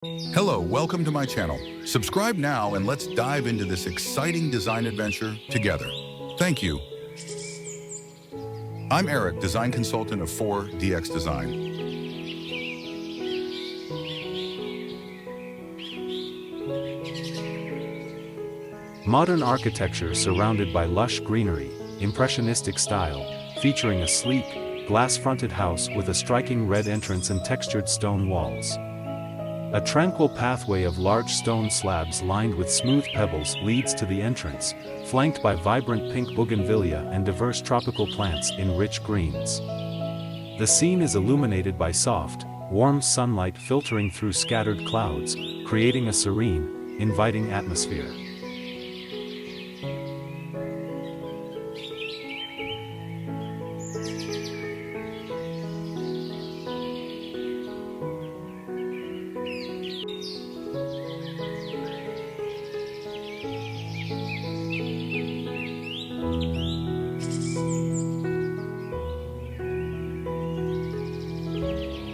Hello, welcome to my channel. Subscribe now and let's dive into this exciting design adventure together. Thank you. I'm Eric, design consultant of 4DX Design. Modern architecture surrounded by lush greenery, impressionistic style, featuring a sleek, glass-fronted house with a striking red entrance and textured stone walls. A tranquil pathway of large stone slabs lined with smooth pebbles leads to the entrance, flanked by vibrant pink bougainvillea and diverse tropical plants in rich greens. The scene is illuminated by soft, warm sunlight filtering through scattered clouds, creating a serene, inviting atmosphere.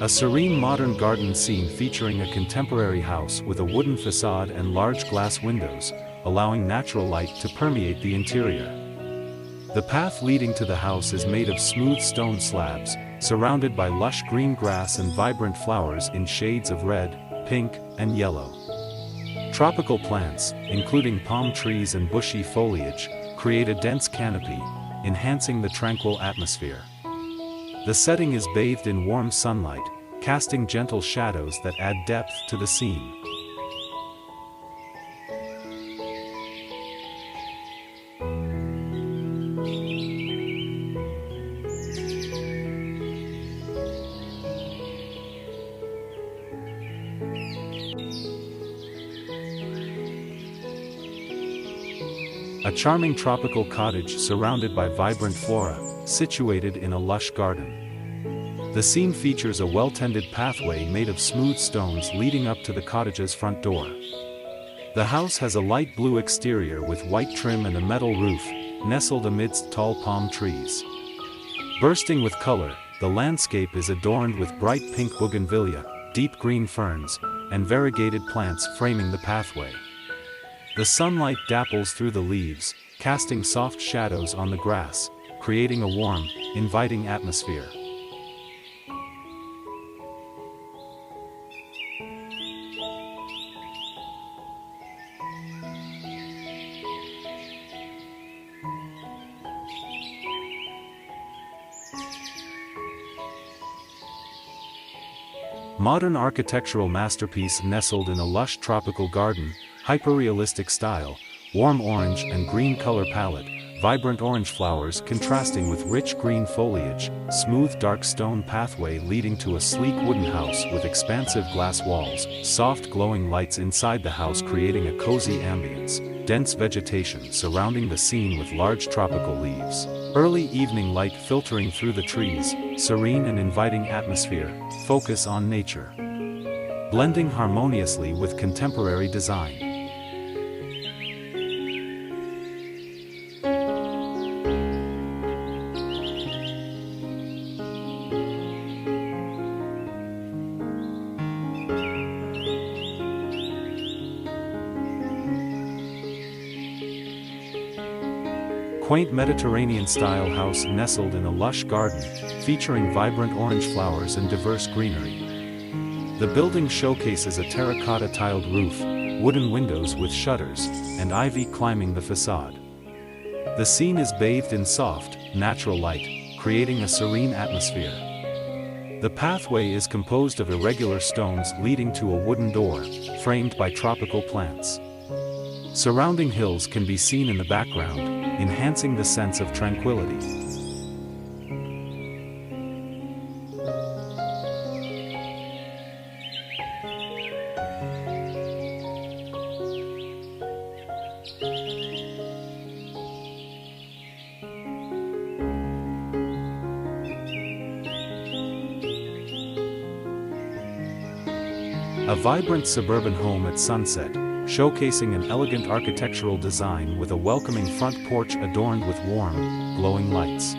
A serene modern garden scene featuring a contemporary house with a wooden facade and large glass windows, allowing natural light to permeate the interior. The path leading to the house is made of smooth stone slabs, surrounded by lush green grass and vibrant flowers in shades of red, pink, and yellow. Tropical plants, including palm trees and bushy foliage, create a dense canopy, enhancing the tranquil atmosphere. The setting is bathed in warm sunlight, casting gentle shadows that add depth to the scene. A charming tropical cottage surrounded by vibrant flora, situated in a lush garden. The scene features a well-tended pathway made of smooth stones leading up to the cottage's front door. The house has a light blue exterior with white trim and a metal roof, nestled amidst tall palm trees. Bursting with color, the landscape is adorned with bright pink bougainvillea, deep green ferns, and variegated plants framing the pathway. The sunlight dapples through the leaves, casting soft shadows on the grass, creating a warm, inviting atmosphere. Modern architectural masterpiece nestled in a lush tropical garden, hyperrealistic style, warm orange and green color palette, vibrant orange flowers contrasting with rich green foliage, smooth dark stone pathway leading to a sleek wooden house with expansive glass walls, soft glowing lights inside the house creating a cozy ambience, dense vegetation surrounding the scene with large tropical leaves, early evening light filtering through the trees, serene and inviting atmosphere, focus on nature. Blending harmoniously with contemporary design. Quaint Mediterranean-style house nestled in a lush garden, featuring vibrant orange flowers and diverse greenery. The building showcases a terracotta-tiled roof, wooden windows with shutters, and ivy climbing the facade. The scene is bathed in soft, natural light, creating a serene atmosphere. The pathway is composed of irregular stones leading to a wooden door, framed by tropical plants. Surrounding hills can be seen in the background, enhancing the sense of tranquility. A vibrant suburban home at sunset, showcasing an elegant architectural design with a welcoming front porch adorned with warm, glowing lights.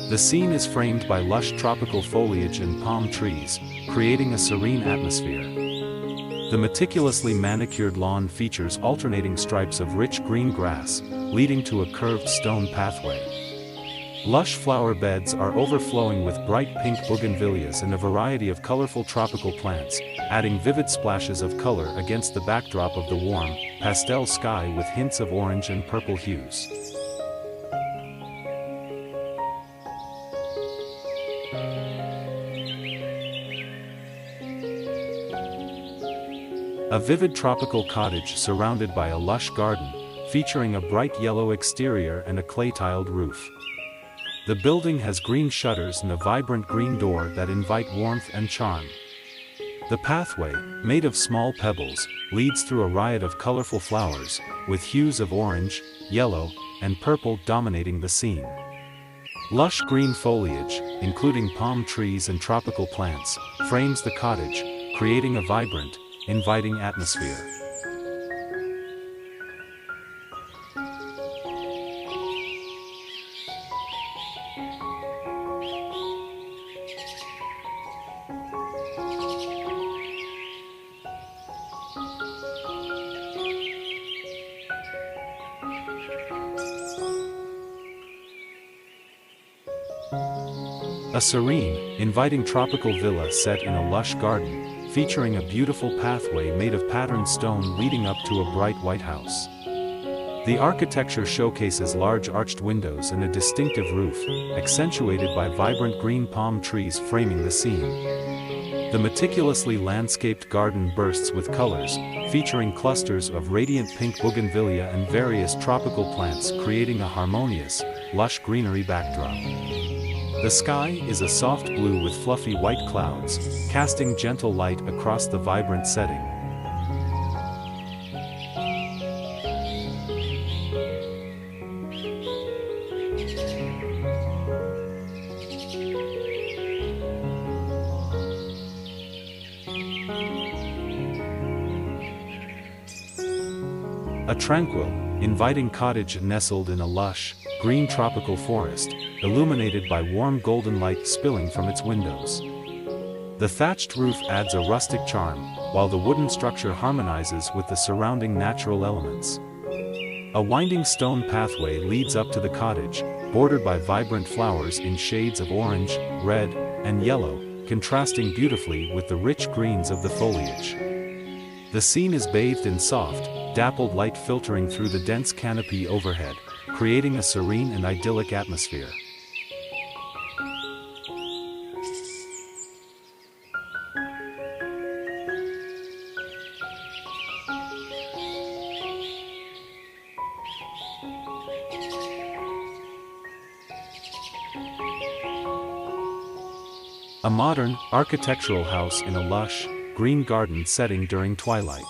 The scene is framed by lush tropical foliage and palm trees, creating a serene atmosphere. The meticulously manicured lawn features alternating stripes of rich green grass, leading to a curved stone pathway. Lush flower beds are overflowing with bright pink bougainvilleas and a variety of colorful tropical plants, adding vivid splashes of color against the backdrop of the warm, pastel sky with hints of orange and purple hues. A vivid tropical cottage surrounded by a lush garden, featuring a bright yellow exterior and a clay-tiled roof. The building has green shutters and a vibrant green door that invite warmth and charm. The pathway, made of small pebbles, leads through a riot of colorful flowers, with hues of orange, yellow, and purple dominating the scene. Lush green foliage, including palm trees and tropical plants, frames the cottage, creating a vibrant, inviting atmosphere. A serene, inviting tropical villa set in a lush garden, featuring a beautiful pathway made of patterned stone leading up to a bright white house. The architecture showcases large arched windows and a distinctive roof, accentuated by vibrant green palm trees framing the scene. The meticulously landscaped garden bursts with colors, featuring clusters of radiant pink bougainvillea and various tropical plants creating a harmonious, lush greenery backdrop. The sky is a soft blue with fluffy white clouds, casting gentle light across the vibrant setting. A tranquil, inviting cottage nestled in a lush, green tropical forest, illuminated by warm golden light spilling from its windows. The thatched roof adds a rustic charm, while the wooden structure harmonizes with the surrounding natural elements. A winding stone pathway leads up to the cottage, bordered by vibrant flowers in shades of orange, red, and yellow, contrasting beautifully with the rich greens of the foliage. The scene is bathed in soft, dappled light filtering through the dense canopy overhead, creating a serene and idyllic atmosphere. A modern, architectural house in a lush, green garden setting during twilight.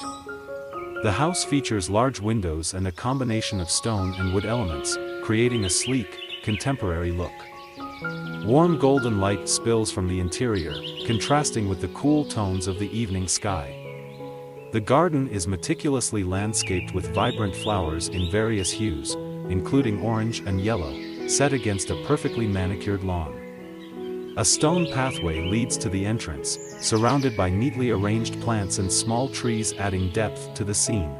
The house features large windows and a combination of stone and wood elements, creating a sleek, contemporary look. Warm golden light spills from the interior, contrasting with the cool tones of the evening sky. The garden is meticulously landscaped with vibrant flowers in various hues, including orange and yellow, set against a perfectly manicured lawn. A stone pathway leads to the entrance, surrounded by neatly arranged plants and small trees adding depth to the scene.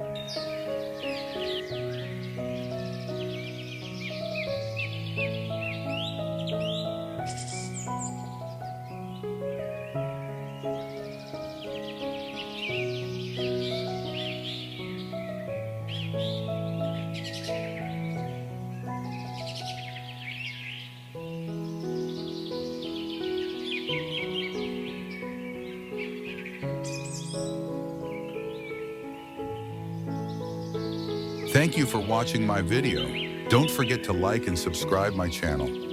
Thank you for watching my video. Don't forget to like and subscribe my channel.